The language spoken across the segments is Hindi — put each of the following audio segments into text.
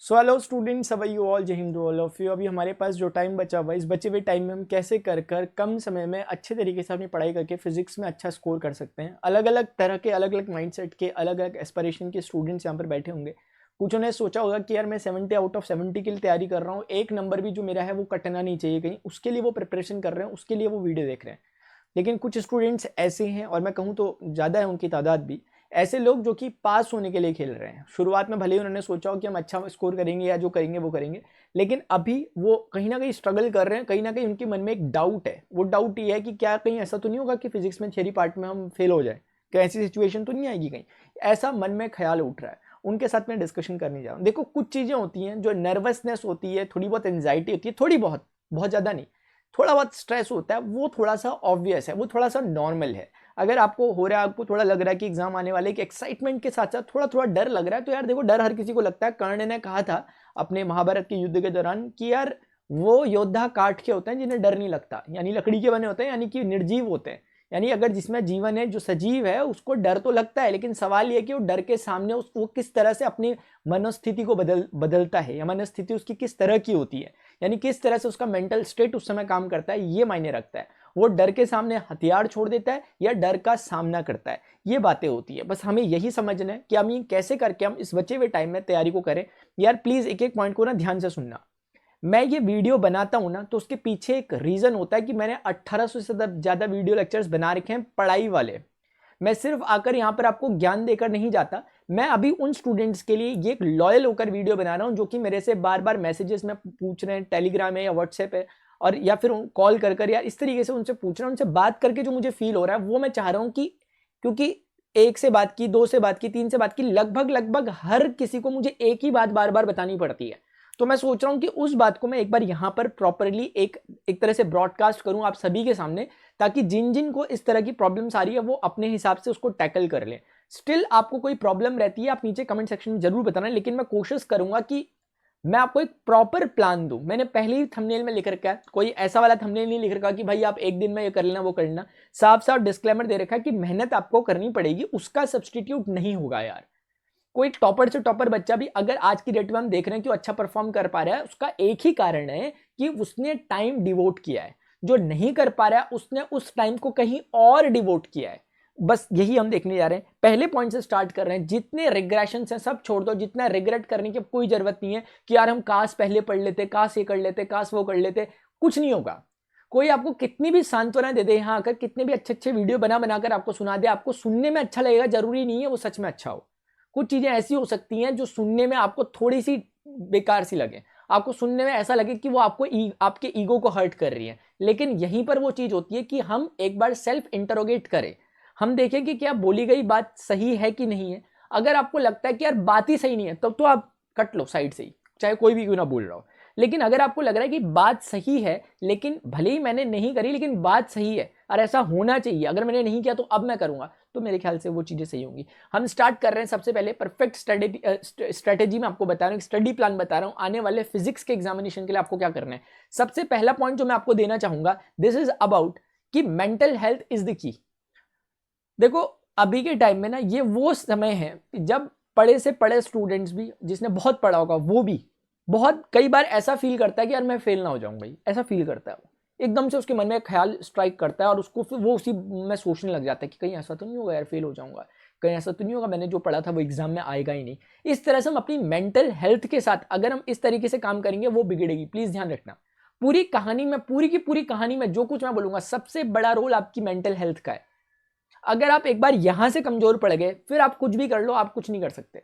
So hello students, how are you all? Jai Hind all of you. अभी हमारे पास जो टाइम बचा हुआ है, इस बचे हुए टाइम में हम कैसे कर कम समय में अच्छे तरीके से अपनी पढ़ाई करके फिजिक्स में अच्छा स्कोर कर सकते हैं। अलग अलग तरह के, अलग अलग माइंडसेट के, अलग अलग एस्पिरेशन के स्टूडेंट्स यहाँ पर बैठे होंगे। कुछ ने सोचा होगा कि यार मैं 70 आउट ऑफ 70 के लिए तैयारी कर रहा हूँ, एक नंबर भी जो मेरा है वो कटना नहीं चाहिए कहीं, उसके लिए वो प्रिपरेशन कर रहे हैं, उसके लिए वो वीडियो देख रहे हैं। लेकिन कुछ स्टूडेंट्स ऐसे हैं, और मैं कहूँ तो ज़्यादा है उनकी तादाद भी, ऐसे लोग जो कि पास होने के लिए खेल रहे हैं। शुरुआत में भले ही उन्होंने सोचा हो कि हम अच्छा स्कोर करेंगे या जो करेंगे वो करेंगे, लेकिन अभी वो कहीं ना कहीं स्ट्रगल कर रहे हैं। कहीं ना कहीं उनके मन में एक डाउट है। वो डाउट ये है कि क्या कहीं ऐसा तो नहीं होगा कि फिजिक्स में थियरी पार्ट में हम फेल हो जाए, क्या ऐसी सिचुएशन तो नहीं आएगी कहीं। ऐसा मन में ख्याल उठ रहा है। उनके साथ मैं डिस्कशन करने जा रहा हूँ। देखो, कुछ चीज़ें होती हैं जो नर्वसनेस होती है, थोड़ी बहुत एंजाइटी होती है, थोड़ी बहुत, बहुत ज़्यादा नहीं, थोड़ा बहुत स्ट्रेस होता है, वो थोड़ा सा ऑब्वियस है, वो थोड़ा सा नॉर्मल है। अगर आपको हो रहा है, आपको थोड़ा लग रहा है कि एग्जाम आने वाले, कि एक्साइटमेंट के साथ साथ थोड़ा थोड़ा डर लग रहा है, तो यार देखो, डर हर किसी को लगता है। कर्ण ने कहा था अपने महाभारत के युद्ध के दौरान कि यार वो योद्धा काठ के होते हैं जिन्हें डर नहीं लगता, यानी लकड़ी के बने होते हैं, यानी कि निर्जीव होते हैं। यानी अगर जिसमें जीवन है, जो सजीव है, उसको डर तो लगता है, लेकिन सवाल यह कि वो डर के सामने वो किस तरह से अपनी मनोस्थिति को बदलता है, या मनोस्थिति उसकी किस तरह की होती है, यानी किस तरह से उसका मेंटल स्टेट उस समय काम करता है, ये मायने रखता है। वो डर के सामने हथियार छोड़ देता है या डर का सामना करता है, ये बातें होती है। बस हमें यही समझना है कि हम ये कैसे करके हम इस बचे हुए टाइम में तैयारी को करें। यार प्लीज एक एक पॉइंट को ना ध्यान से सुनना। मैं ये वीडियो बनाता हूं ना, तो उसके पीछे एक रीजन होता है कि मैंने 1800 से ज्यादा वीडियो लेक्चर्स बना रखे हैं पढ़ाई वाले। मैं सिर्फ आकर यहाँ पर आपको ज्ञान देकर नहीं जाता। मैं अभी उन स्टूडेंट्स के लिए ये एक लॉयल होकर वीडियो बना रहा हूँ जो कि मेरे से बार बार मैसेजेस में पूछ रहे हैं, टेलीग्राम है या व्हाट्सएप है, और या फिर कॉल कर यार इस तरीके से उनसे पूछ रहा हूँ। उनसे बात करके जो मुझे फील हो रहा है वो मैं चाह रहा हूँ कि, क्योंकि एक से बात की, दो से बात की, तीन से बात की, लगभग लगभग हर किसी को मुझे एक ही बात बार बार बतानी पड़ती है। तो मैं सोच रहा हूं कि उस बात को मैं एक बार यहां पर प्रॉपरली एक तरह से ब्रॉडकास्ट करूं आप सभी के सामने, ताकि जिन जिन को इस तरह की प्रॉब्लम्स आ रही है वो अपने हिसाब से उसको टैकल कर लें। स्टिल आपको कोई प्रॉब्लम रहती है, आप नीचे कमेंट सेक्शन में जरूर बताना, लेकिन मैं कोशिश करूंगा कि मैं आपको एक प्रॉपर प्लान दूं। मैंने पहले ही थंबनेल में लिख रखा है, कोई ऐसा वाला थंबनेल नहीं लिख रखा कि भाई आप एक दिन में ये कर लेना वो कर लेना। साफ साफ डिस्क्लेमर दे रखा है कि मेहनत आपको करनी पड़ेगी, उसका सब्सटीट्यूट नहीं होगा यार। कोई टॉपर से टॉपर बच्चा भी अगर आज की डेट में हम देख रहे हैं कि वो अच्छा परफॉर्म कर पा रहा है, उसका एक ही कारण है कि उसने टाइम डिवोट किया है। जो नहीं कर पा रहा है उसने उस टाइम को कहीं और डिवोट किया है। बस यही हम देखने जा रहे हैं। पहले पॉइंट से स्टार्ट कर रहे हैं। जितने रिग्रेशन हैं सब छोड़ दो, जितना रिग्रेट करने की कोई जरूरत नहीं है कि यार हम काश पहले पढ़ लेते, काश ये कर लेते, काश वो कर लेते। कुछ नहीं होगा। कोई आपको कितनी भी सांत्वना दे दे, यहां आकर कितने भी अच्छे अच्छे वीडियो बना बनाकर आपको सुना दे, आपको सुनने में अच्छा लगेगा, जरूरी नहीं है वो सच में अच्छा हो। कुछ चीजें ऐसी हो सकती हैं जो सुनने में आपको थोड़ी सी बेकार सी लगे, आपको सुनने में ऐसा लगे कि वो आपके ईगो को हर्ट कर रही है। लेकिन यहीं पर वो चीज होती है कि हम एक बार सेल्फ इंटरोगेट करें, हम देखें कि क्या बोली गई बात सही है कि नहीं है। अगर आपको लगता है कि यार बात ही सही नहीं है, तब तो आप कट लो साइड से ही, चाहे कोई भी क्यों ना बोल रहा हो। लेकिन अगर आपको लग रहा है कि बात सही है, लेकिन भले ही मैंने नहीं करी लेकिन बात सही है और ऐसा होना चाहिए, अगर मैंने नहीं किया तो अब मैं करूंगा, तो मेरे ख्याल से वो चीजें सही होंगी। हम स्टार्ट कर रहे हैं। सबसे पहले परफेक्ट स्ट्रेटेजी में आपको बता रहा हूँ, स्टडी प्लान बता रहा हूँ आने वाले फिजिक्स के एग्जामिनेशन के लिए आपको क्या करना है। सबसे पहला पॉइंट जो मैं आपको देना चाहूंगा, दिस इज अबाउट कि mental health is the key. देखो, अभी के टाइम में ना ये वो समय है जब पढ़े से पढ़े स्टूडेंट्स भी, जिसने बहुत पढ़ा होगा वो भी बहुत कई बार ऐसा फील करता है कि यार मैं फेल ना हो जाऊं भाई, ऐसा फील करता है वो। एकदम से उसके मन में एक ख्याल स्ट्राइक करता है और उसको फिर वो उसी में सोचने लग जाता है कि कहीं ऐसा तो नहीं होगा यार फेल हो जाऊंगा, कहीं ऐसा तो नहीं होगा मैंने जो पढ़ा था वो एग्जाम में आएगा ही नहीं। इस तरह से हम अपनी मेंटल हेल्थ के साथ अगर हम इस तरीके से काम करेंगे वो बिगड़ेगी। प्लीज ध्यान रखना, पूरी कहानी में, पूरी की पूरी कहानी में जो कुछ मैं बोलूंगा सबसे बड़ा रोल आपकी मेंटल हेल्थ का है। अगर आप एक बार यहां से कमजोर पड़ गए, फिर आप कुछ भी कर लो, आप कुछ नहीं कर सकते,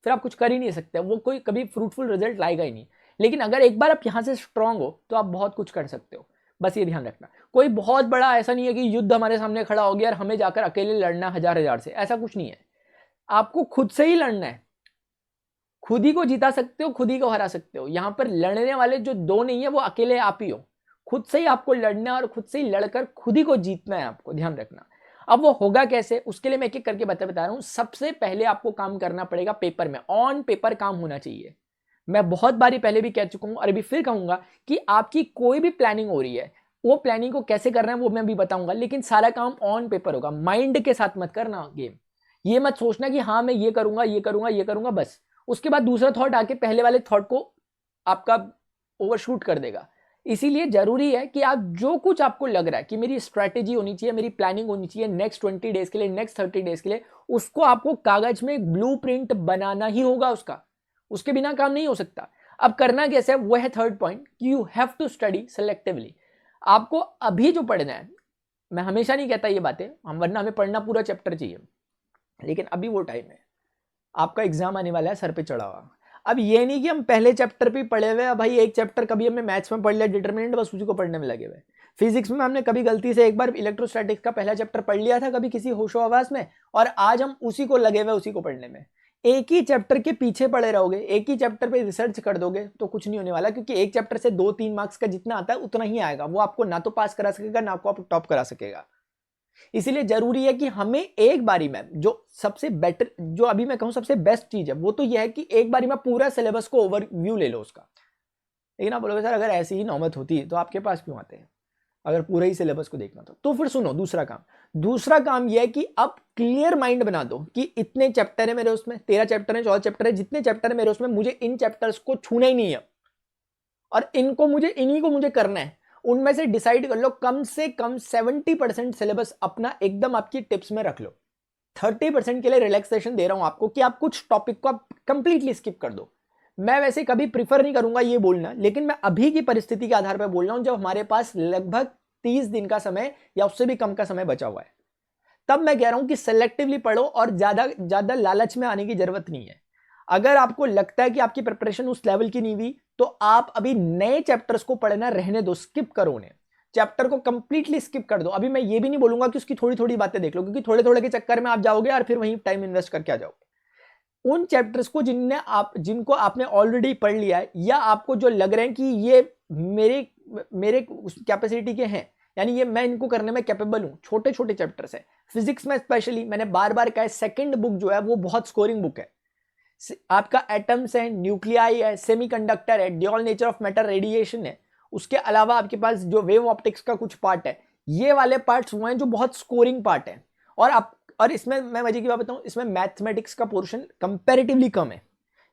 फिर आप कुछ कर ही नहीं सकते, वो कोई कभी फ्रूटफुल रिजल्ट लाएगा ही नहीं। लेकिन अगर एक बार आप यहां से स्ट्रांग हो तो आप बहुत कुछ कर सकते हो। बस ये ध्यान रखना। कोई बहुत बड़ा ऐसा नहीं है कि युद्ध हमारे सामने खड़ा हो गया और हमें जाकर अकेले लड़ना हजार हजार से, ऐसा कुछ नहीं है। आपको खुद से ही लड़ना है। खुद ही को जीता सकते हो, खुद ही को हरा सकते हो। यहां पर लड़ने वाले जो दो नहीं है वो अकेले आप ही हो। खुद से ही आपको लड़ना है और खुद से ही लड़कर खुद ही को जीतना है आपको, ध्यान रखना। अब वो होगा कैसे, उसके लिए मैं एक एक करके बता रहा हूं। सबसे पहले आपको काम करना पड़ेगा पेपर में, ऑन पेपर काम होना चाहिए। मैं बहुत बारी पहले भी कह चुका हूं और अभी फिर कहूंगा कि आपकी कोई भी प्लानिंग हो रही है, वो प्लानिंग को कैसे करना है वो मैं भी बताऊंगा, लेकिन सारा काम ऑन पेपर होगा। माइंड के साथ मत करना गेम। ये मत सोचना कि हाँ मैं ये करूंगा ये करूंगा ये करूंगा, बस उसके बाद दूसरा थॉट आके पहले वाले थॉट को आपका ओवरशूट कर देगा। इसीलिए जरूरी है कि आप जो कुछ आपको लग रहा है कि मेरी स्ट्रैटेजी होनी चाहिए, मेरी प्लानिंग होनी चाहिए नेक्स्ट 20 डेज के लिए, नेक्स्ट 30 डेज के लिए, उसको आपको कागज में एक ब्लूप्रिंट बनाना ही होगा उसका, उसके बिना काम नहीं हो सकता। अब करना कैसे है, वो है थर्ड पॉइंट कि you have to study selectively. आपको अभी जो पढ़ना है, मैं हमेशा नहीं कहता ये बातें, वरना हमें पढ़ना पूरा चैप्टर चाहिए, लेकिन अभी वो टाइम है, आपका एग्जाम आने वाला है सर पे चढ़ा हुआ। अब ये नहीं कि हम पहले चैप्टर पे पढ़े हुए, भाई एक चैप्टर कभी हमने मैथ्स में पढ़ लिया डिटरमिनेंट, बस उसी को पढ़ने में लगे हुए। फिजिक्स में हमने कभी गलती से एक बार इलेक्ट्रोस्टैटिक्स का पहला चैप्टर पढ़ लिया था कभी किसी होशो आवाज में, और आज हम उसी को लगे हुए उसी को पढ़ने में। एक ही चैप्टर के पीछे पड़े रहोगे, एक ही चैप्टर पे रिसर्च कर दोगे तो कुछ नहीं होने वाला, क्योंकि एक चैप्टर से 2-3 मार्क्स का जितना आता है उतना ही आएगा, वो आपको ना तो पास करा सकेगा ना आपको टॉप करा सकेगा। इसीलिए जरूरी है कि हमें एक बारी में जो सबसे बेटर, जो अभी मैं कहूं सबसे बेस्ट चीज है, वो तो यह है कि एक बारी में पूरा सिलेबस को ओवरव्यू ले लो उसका। लेकिन आप बोलोगे सर अगर ऐसी ही नौबत होती तो आपके पास क्यों आते हैं, अगर पूरे ही सिलेबस को देखना तो फिर सुनो दूसरा काम यह है कि आप क्लियर माइंड बना दो कि इतने चैप्टर है मेरे उसमें, 13 चैप्टर है, 14 चैप्टर है, जितने चैप्टर है मेरे उसमें, मुझे इन चैप्टर्स को छूना ही नहीं है और इन्हीं को मुझे करना है। उनमें से डिसाइड कर लो कम से कम 70% सिलेबस अपना एकदम आपकी टिप्स में रख लो। 30% के लिए रिलैक्सेशन दे रहा हूं आपको कि आप कुछ टॉपिक को आप कंप्लीटली स्किप कर दो। मैं वैसे कभी प्रीफर नहीं करूंगा ये बोलना, लेकिन मैं अभी की परिस्थिति के आधार पर बोल रहा हूं, जब हमारे पास लगभग 30 दिन का समय या उससे भी कम का समय बचा हुआ है, तब मैं कह रहा हूं कि सेलेक्टिवली पढ़ो और ज्यादा लालच में आने की जरूरत नहीं है। अगर आपको लगता है कि आपकी प्रिपरेशन उस लेवल की नहीं हुई, तो आप अभी नए चैप्टर्स को पढ़ना रहने दो, स्किप करो उन्हें, चैप्टर को कंप्लीटली स्किप कर दो। अभी मैं ये भी नहीं बोलूंगा कि उसकी थोड़ी थोड़ी बातें देख लो, क्योंकि थोड़े थोड़े के चक्कर में आप जाओगे और फिर वहीं टाइम इन्वेस्ट करके आ जाओगे। उन चैप्टर्स को जिनको आपने ऑलरेडी पढ़ लिया है, या आपको जो लग रहे हैं कि ये मेरे कैपेसिटी के हैं, यानी ये मैं इनको करने में कैपेबल हूं, छोटे छोटे चैप्टर्स है। फिजिक्स में स्पेशली मैंने बार बार कहा है, सेकंड बुक जो है वो बहुत स्कोरिंग बुक है। आपका एटम्स है, न्यूक्लियाई है, सेमीकंडक्टर है, dual nature of matter, radiation है, उसके अलावा आपके पास जो वेव ऑप्टिक्स का कुछ पार्ट है, ये वाले पार्ट्स वो हैं जो बहुत स्कोरिंग पार्ट है। और इसमें मैं मजे की बात बताऊं, इसमें मैथमेटिक्स का पोर्शन कंपैरेटिवली कम है,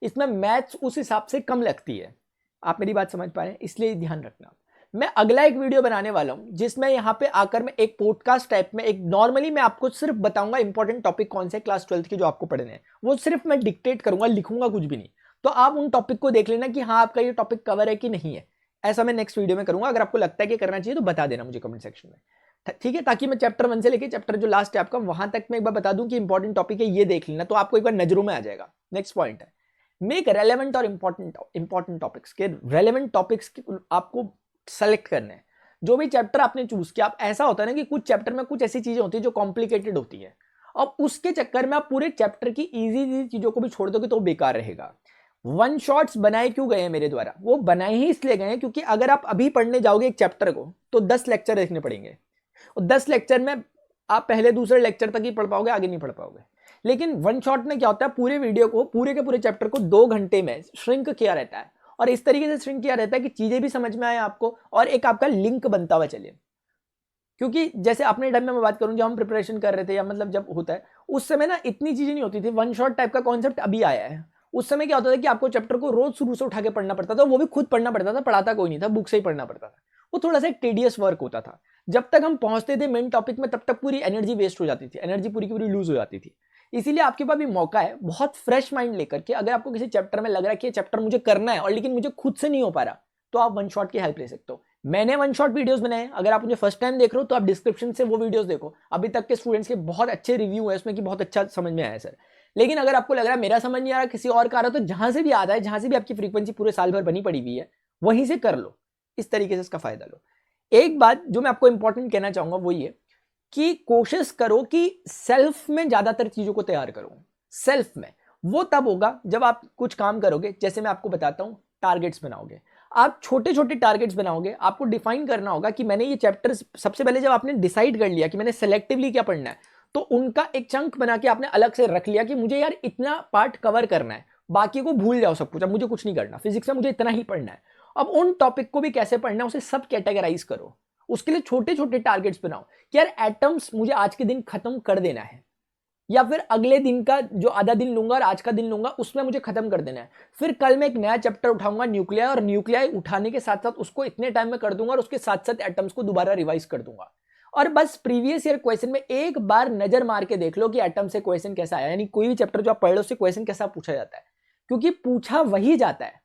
इसमें मैथ्स उस हिसाब से कम लगती है। आप मेरी बात समझ पा रहे हैं, इसलिए ध्यान रखना। मैं अगला एक वीडियो बनाने वाला हूं जिसमें यहां पे आकर मैं एक पॉडकास्ट टाइप में एक नॉर्मली मैं आपको सिर्फ बताऊंगा इंपॉर्टेंट टॉपिक कौन से क्लास 12th के जो आपको पढ़ने हैं, वो सिर्फ मैं डिक्टेट करूंगा, लिखूंगा कुछ भी नहीं। तो आप उन टॉपिक को देख लेना कि हाँ आपका ये टॉपिक कवर है कि नहीं है। ऐसा मैं नेक्स्ट वीडियो में करूंगा। अगर आपको लगता है कि करना चाहिए तो बता देना मुझे कमेंट सेक्शन में, ठीक है, ताकि मैं चैप्टर 1 से लेकर चैप्टर जो लास्ट है आपका वहां तक मैं एक बार बता दूं कि इंपॉर्टेंट टॉपिक है, ये देख लेना, तो आपको एक बार नजरों में आ जाएगा। नेक्स्ट पॉइंट है मेक रेलेवेंट और इंपॉर्टेंट टॉपिक्स के रेलेवेंट टॉपिक्स आपको सेलेक्ट करने हैं। जो भी चैप्टर आपने चूज किया, आप ऐसा होता है ना कि कुछ चैप्टर में कुछ ऐसी चीजें होती है जो कॉम्प्लिकेटेड होती है, अब उसके चक्कर में आप पूरे चैप्टर की इजी चीजों को भी छोड़ दोगे तो बेकार रहेगा। वन शॉट्स बनाए क्यों गए हैं मेरे द्वारा, वो बनाए ही इसलिए गए हैं क्योंकि अगर आप अभी पढ़ने जाओगे एक चैप्टर को तो 10 लेक्चर देखने पड़ेंगे, और 10 लेक्चर में आप पहले दूसरे लेक्चर तक ही पढ़ पाओगे, आगे नहीं पढ़ पाओगे। लेकिन वन शॉट में क्या होता है, पूरे वीडियो को, पूरे के पूरे चैप्टर को 2 घंटे में श्रिंक किया रहता है, और इस तरीके से श्रिंक किया रहता है कि चीजें भी समझ में आए आपको और एक आपका लिंक बनता हुआ चले। क्योंकि जैसे अपने टाइम में मैं बात करूं, जब हम प्रिपरेशन कर रहे थे या मतलब जब होता है उस समय ना इतनी चीजें नहीं होती थी, वन शॉट टाइप का कॉन्सेप्ट अभी आया है। उस समय क्या होता था कि आपको चैप्टर को रोज शुरू से उठा के पढ़ना पड़ता था, वो भी खुद पढ़ना पड़ता था, पढ़ाता कोई नहीं था, बुक से ही पढ़ना पड़ता था। वो थोड़ा सा एक टेडियस वर्क होता था। जब तक हम पहुंचते थे मेन टॉपिक में तब तक पूरी एनर्जी वेस्ट हो जाती थी, एनर्जी पूरी की पूरी लूज हो जाती थी। इसीलिए आपके पास भी मौका है बहुत फ्रेश माइंड लेकर के, अगर आपको किसी चैप्टर में लग रहा है कि ये चैप्टर मुझे करना है और लेकिन मुझे खुद से नहीं हो पा रहा, तो आप वन शॉट की हेल्प ले सकते हो। मैंने वन शॉट वीडियोस बनाए, अगर आप मुझे फर्स्ट टाइम देख रहे हो तो आप डिस्क्रिप्शन से वो वीडियोस देखो, अभी तक के स्टूडेंट्स के बहुत अच्छे रिव्यू है उसमें कि बहुत अच्छा समझ में आया सर। लेकिन अगर आपको लग रहा है मेरा समझ नहीं आ रहा, किसी और का आ रहा, तो जहां से भी आ रहा है, जहां से भी आपकी फ्रीक्वेंसी पूरे साल भर बनी पड़ी हुई है, वहीं से कर लो, इस तरीके से इसका फायदा लो। एक बात जो मैं आपको इंपॉर्टेंट कहना चाहूंगा वो ये कि कोशिश करो कि सेल्फ में ज्यादातर चीजों को तैयार करो। सेल्फ में वो तब होगा जब आप कुछ काम करोगे, जैसे मैं आपको बताता हूं, टारगेट्स बनाओगे, आप छोटे छोटे टारगेट्स बनाओगे। आपको डिफाइन करना होगा कि मैंने ये चैप्टर्स, सबसे पहले जब आपने डिसाइड कर लिया कि मैंने सेलेक्टिवली क्या पढ़ना है, तो उनका एक चंक बना के आपने अलग से रख लिया कि मुझे यार इतना पार्ट कवर करना है, बाकी को भूल जाओ सब कुछ, अब मुझे कुछ नहीं करना, फिजिक्स में मुझे इतना ही पढ़ना है। अब उन टॉपिक को भी कैसे पढ़ना है उसे सब कैटेगराइज करो, उसके लिए छोटे छोटे टारगेट्स बनाओ कि यार एटम्स मुझे आज के दिन खत्म कर देना है, या फिर अगले दिन का जो आधा दिन लूंगा और आज का दिन लूंगा उसमें मुझे खत्म कर देना है। फिर कल मैं एक नया चैप्टर उठाऊंगा न्यूक्लियाई, और न्यूक्लियाई उठाने के साथ साथ उसको इतने टाइम में कर दूंगा और उसके साथ साथ एटम्स को दोबारा रिवाइज कर दूंगा। और बस प्रीवियस ईयर क्वेश्चन में एक बार नजर मार के देख लो कि एटम से क्वेश्चन कैसा आया, यानी कोई भी चैप्टर जो आप पढ़ लो उससे क्वेश्चन कैसा पूछा जाता है, क्योंकि पूछा वही जाता है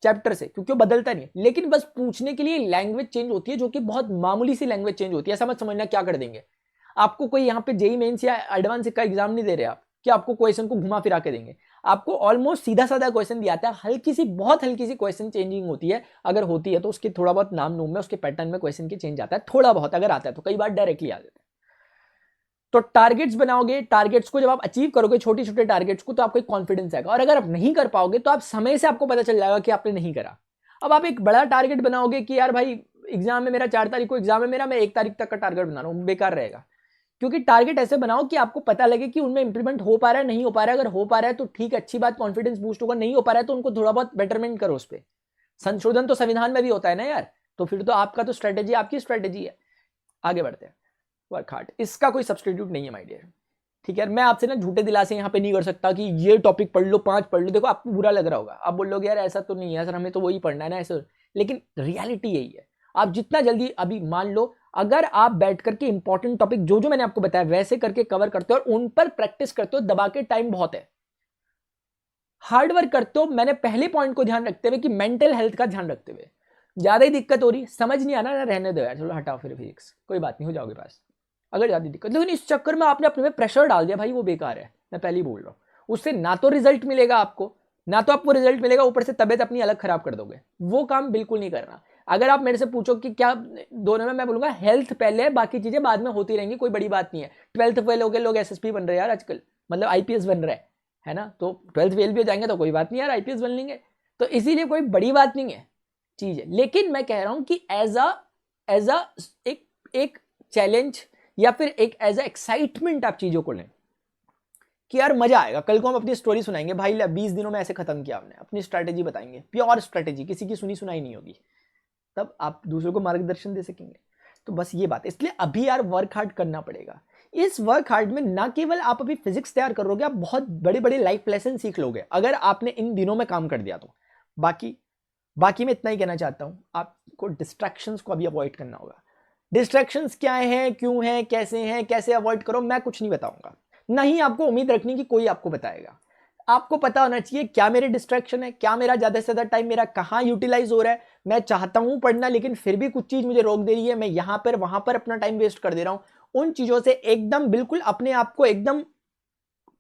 चैप्टर से, क्योंकि वो बदलता नहीं है। लेकिन बस पूछने के लिए लैंग्वेज चेंज होती है, जो कि बहुत मामूली सी लैंग्वेज चेंज होती है। ऐसा मत समझना क्या कर देंगे आपको, कोई यहाँ पे जेई मेंस या एडवांस का एग्जाम नहीं दे रहे आप कि आपको क्वेश्चन को घुमा फिरा के देंगे। आपको ऑलमोस्ट सीधा साधा क्वेश्चन दिया जाता है, हल्की सी बहुत हल्की सी क्वेश्चन चेंजिंग होती है, अगर होती है तो उसके थोड़ा बहुत नाम नूम में उसके पैटर्न में क्वेश्चन के चेंज आता है, थोड़ा बहुत अगर आता है तो, कई बार डायरेक्टली आ जाता है। तो टारगेट्स बनाओगे, टारगेट्स को जब आप अचीव करोगे छोटे छोटे टारगेट्स को, तो आपको एक कॉन्फिडेंस आएगा। और अगर आप नहीं कर पाओगे तो आप समय से आपको पता चल जाएगा कि आपने नहीं करा। अब आप एक बड़ा टारगेट बनाओगे कि यार भाई एग्जाम में मेरा 4 तारीख को एग्जाम है मेरा, मैं 1 तारीख तक का टारगेट बना रहा हूं, बेकार रहेगा। क्योंकि टारगेट ऐसे बनाओ कि आपको पता लगे कि उनमें इंप्लीमेंट हो पा रहा है, नहीं हो पा रहा है। अगर हो पा रहा है तो ठीक, अच्छी बात, कॉन्फिडेंस बूस्ट होगा। नहीं हो पा रहा है तो उनको थोड़ा बहुत बेटरमेंट करो उस पर। संशोधन तो संविधान में भी होता है ना यार, तो फिर तो आपका तो स्ट्रेटेजी आपकी स्ट्रेटेजी है। आगे बढ़ते हैं। वर्क हार्ड, इसका कोई सब्सटीट्यूट नहीं है माय डियर। ठीक है, मैं आपसे ना झूठे दिलासे यहाँ पे नहीं कर सकता कि ये टॉपिक पढ़ लो, 5 पढ़ लो। देखो आपको बुरा लग रहा होगा, आप बोल लोगे यार ऐसा तो नहीं है सर, हमें तो वही पढ़ना है ना ऐसे, लेकिन रियलिटी यही है। आप जितना जल्दी, अभी मान लो अगर आप बैठ करके इंपॉर्टेंट टॉपिक जो जो मैंने आपको बताया वैसे करके कवर करते हो और उन पर प्रैक्टिस करते हो, दबा के टाइम बहुत है, हार्ड वर्क करते हो, मैंने पहले पॉइंट को ध्यान रखते हुए कि मेंटल हेल्थ का ध्यान रखते हुए, ज्यादा ही दिक्कत हो रही, समझ नहीं आना ना, रहने दो यार, चलो हटाओ फिर फिजिक्स, कोई बात नहीं, हो जाओगे पास अगर ज्यादा दिक्कत। लेकिन इस चक्कर में आपने अपने में प्रेशर डाल दिया भाई, वो बेकार है, मैं पहले ही बोल रहा हूं। उससे ना तो रिजल्ट मिलेगा आपको, ना तो आपको रिजल्ट मिलेगा, ऊपर से तबियत अपनी अलग खराब कर दोगे। वो काम बिल्कुल नहीं करना। अगर आप मेरे से पूछो कि क्या दोनों में, मैं बोलूंगा हेल्थ पहले है, बाकी चीजें बाद में होती रहेंगी, कोई बड़ी बात नहीं है। 12th फेल हो गए लोग एसएसपी बन रहे हैं यार आजकल, मतलब आईपीएस बन रहे हैं, है ना, तो 12th फेल भी हो जाएंगे तो कोई बात नहीं यार, आईपीएस बन लेंगे, तो इसीलिए कोई बड़ी बात नहीं है चीज है। लेकिन मैं कह रहा हूं कि एज अ एक चैलेंज या फिर एक एज अ एक्साइटमेंट आप चीजों को लें कि यार मजा आएगा, कल को हम अपनी स्टोरी सुनाएंगे, भाई 20 दिनों में ऐसे खत्म किया हमने, अपनी स्ट्रैटेजी बताएंगे, प्योर स्ट्रैटेजी, किसी की सुनी सुनाई नहीं होगी, तब आप दूसरों को मार्गदर्शन दे सकेंगे। तो बस ये बात, इसलिए अभी यार वर्क हार्ड करना पड़ेगा। इस वर्क हार्ड में ना केवल आप अभी फिजिक्स तैयार करोगे, आप बहुत बड़े बड़े लाइफ लेसन सीख लोगे अगर आपने इन दिनों में काम कर दिया तो। बाकी मैं इतना ही कहना चाहता हूं, आपको डिस्ट्रैक्शंस को अभी अवॉइड करना होगा। डिस्ट्रैक्शंस क्या हैं, क्यों हैं, कैसे अवॉइड करो, मैं कुछ नहीं बताऊंगा, नहीं आपको उम्मीद रखनी कि कोई आपको बताएगा। आपको पता होना चाहिए क्या मेरे डिस्ट्रैक्शन है, क्या मेरा ज्यादा से ज्यादा टाइम मेरा कहां यूटिलाइज हो रहा है। मैं चाहता हूं पढ़ना, लेकिन फिर भी कुछ चीज मुझे रोक दे रही है, मैं यहां पर वहां पर अपना टाइम वेस्ट कर दे रहा हूं। उन चीजों से एकदम बिल्कुल अपने आप को एकदम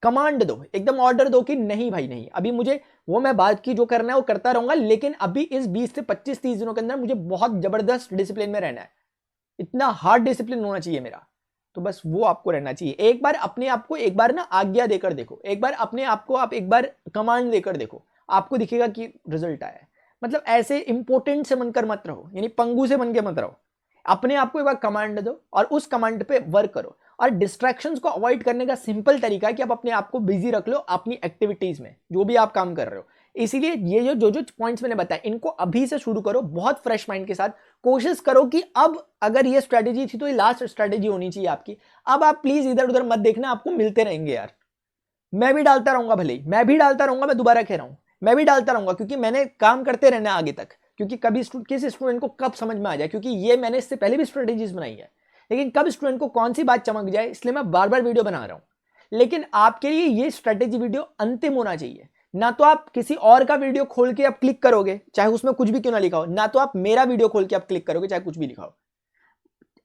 कमांड दो, एकदम ऑर्डर दो कि नहीं भाई नहीं, अभी मुझे वो मैं बात की जो करना है वो करता रहूंगा, लेकिन अभी इस 20 से 25-30 दिनों के अंदर मुझे बहुत जबरदस्त डिसिप्लिन में रहना है, इतना हार्ड डिसिप्लिन होना चाहिए मेरा। तो बस वो आपको रहना चाहिए। एक बार अपने आप को एक बार ना आज्ञा देकर देखो, एक बार अपने आप को आप एक बार कमांड देकर देखो, आपको दिखेगा कि रिजल्ट आया है। मतलब ऐसे इंपोर्टेंट से बनकर मत रहो, यानी पंगू से बन के मत रहो, अपने आप को एक बार कमांड दो और उस कमांड पे वर्क करो। और डिस्ट्रैक्शंस को अवॉइड करने का सिंपल तरीका है कि आप अपने आप को बिजी रख लो अपनी एक्टिविटीज में, जो भी आप काम कर रहे हो। इसीलिए ये जो पॉइंट्स मैंने बताया, इनको अभी से शुरू करो बहुत फ्रेश माइंड के साथ। कोशिश करो कि अब अगर ये स्ट्रेटेजी थी तो ये लास्ट स्ट्रेटेजी होनी चाहिए आपकी। अब आप प्लीज इधर उधर मत देखना, आपको मिलते रहेंगे यार, मैं भी डालता रहूंगा, भले ही मैं भी डालता रहूंगा, मैं दोबारा कह रहा हूं मैं भी डालता रहूंगा, क्योंकि मैंने काम करते रहना आगे तक, क्योंकि कभी किस स्टूडेंट को कब समझ में आ जाए, क्योंकि ये मैंने इससे पहले भी स्ट्रेटेजीज बनाई है, लेकिन कब स्टूडेंट को कौन सी बात चमक जाए, इसलिए मैं बार बार वीडियो बना रहा हूं। लेकिन आपके लिए ये स्ट्रेटेजी वीडियो अंतिम होना चाहिए, ना तो आप किसी और का वीडियो खोल के आप क्लिक करोगे चाहे उसमें कुछ भी क्यों ना लिखा हो, ना तो आप मेरा वीडियो खोल के आप क्लिक करोगे चाहे कुछ भी लिखा हो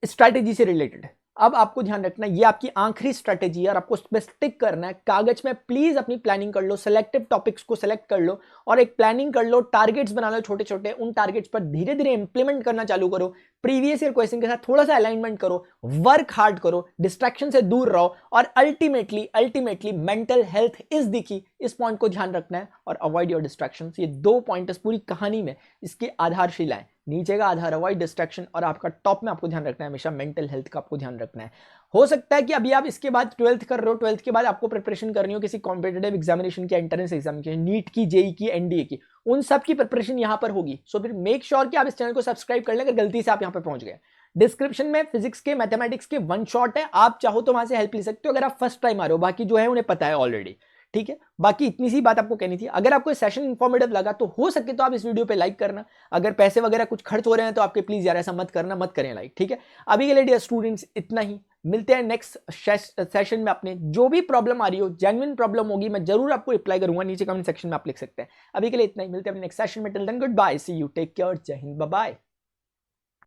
स्ट्रैटेजी से रिलेटेड। अब आपको ध्यान रखना ये आपकी आखिरी स्ट्रैटेजी है और आपको उस पर स्टिक करना है। कागज में प्लीज अपनी प्लानिंग कर लो, सिलेक्टिव टॉपिक्स को सिलेक्ट कर लो और एक प्लानिंग कर लो, टारगेट्स बना लो छोटे छोटे, उन टारगेट्स पर धीरे धीरे इंप्लीमेंट करना चालू करो, प्रीवियस ईयर क्वेश्चन के साथ थोड़ा सा अलाइनमेंट करो, वर्क हार्ड करो, डिस्ट्रैक्शन से दूर रहो और ultimately mental health is the key. इस पॉइंट को ध्यान रखना है और अवॉइड योर डिस्ट्रैक्शन। ये 2 पॉइंट्स पूरी कहानी में इसकी आधारशिला है। नीचे का आधार अवॉइड डिस्ट्रैक्शन और आपका टॉप में आपको ध्यान रखना है हमेशा मेंटल हेल्थ का आपको ध्यान रखना है। हो सकता है कि अभी आप इसके बाद 12th कर रहे हो, 12th के बाद आपको प्रिपरेशन करनी हो किसी कॉम्पिटिटिव एग्जामिनेशन की, एंट्रेंस एग्जाम की, नीट की, जेई की, एनडीए की, उन सब की प्रिपरेशन यहां पर होगी। सो फिर मेक श्योर कि आप इस चैनल को सब्सक्राइब कर लें अगर गलती से आप यहां पर पहुंच गए। डिस्क्रिप्शन में फिजिक्स के मैथमेटिक्स के वन शॉट है, आप चाहो तो वहां से हेल्प ले सकते हो अगर आप फर्स्ट टाइम आ रहे हो, बाकी जो है उन्हें पता है ऑलरेडी। ठीक है, बाकी इतनी सी बात आपको कहनी थी। अगर आपको सेशन इंफॉर्मेटिव लगा तो हो सके तो आप इस वीडियो पे लाइक करना, अगर पैसे वगैरह कुछ खर्च हो रहे हैं तो आपके प्लीज यार ऐसा मत करना, मत करें लाइक। ठीक है, अभी के लिए डियर स्टूडेंट्स इतना ही, मिलते हैं नेक्स्ट सेशन में। अपने जो भी प्रॉब्लम आ रही हो, जेन्युइन प्रॉब्लम होगी, मैं जरूर आपको रिप्लाई करूंगा, नीचे कमेंट सेक्शन में आप लिख सकते हैं। अभी के लिए इतना ही, मिलते हैं अपने नेक्स्ट सेशन में। Till then good bye, see you, take care, Jai Hind, bye bye.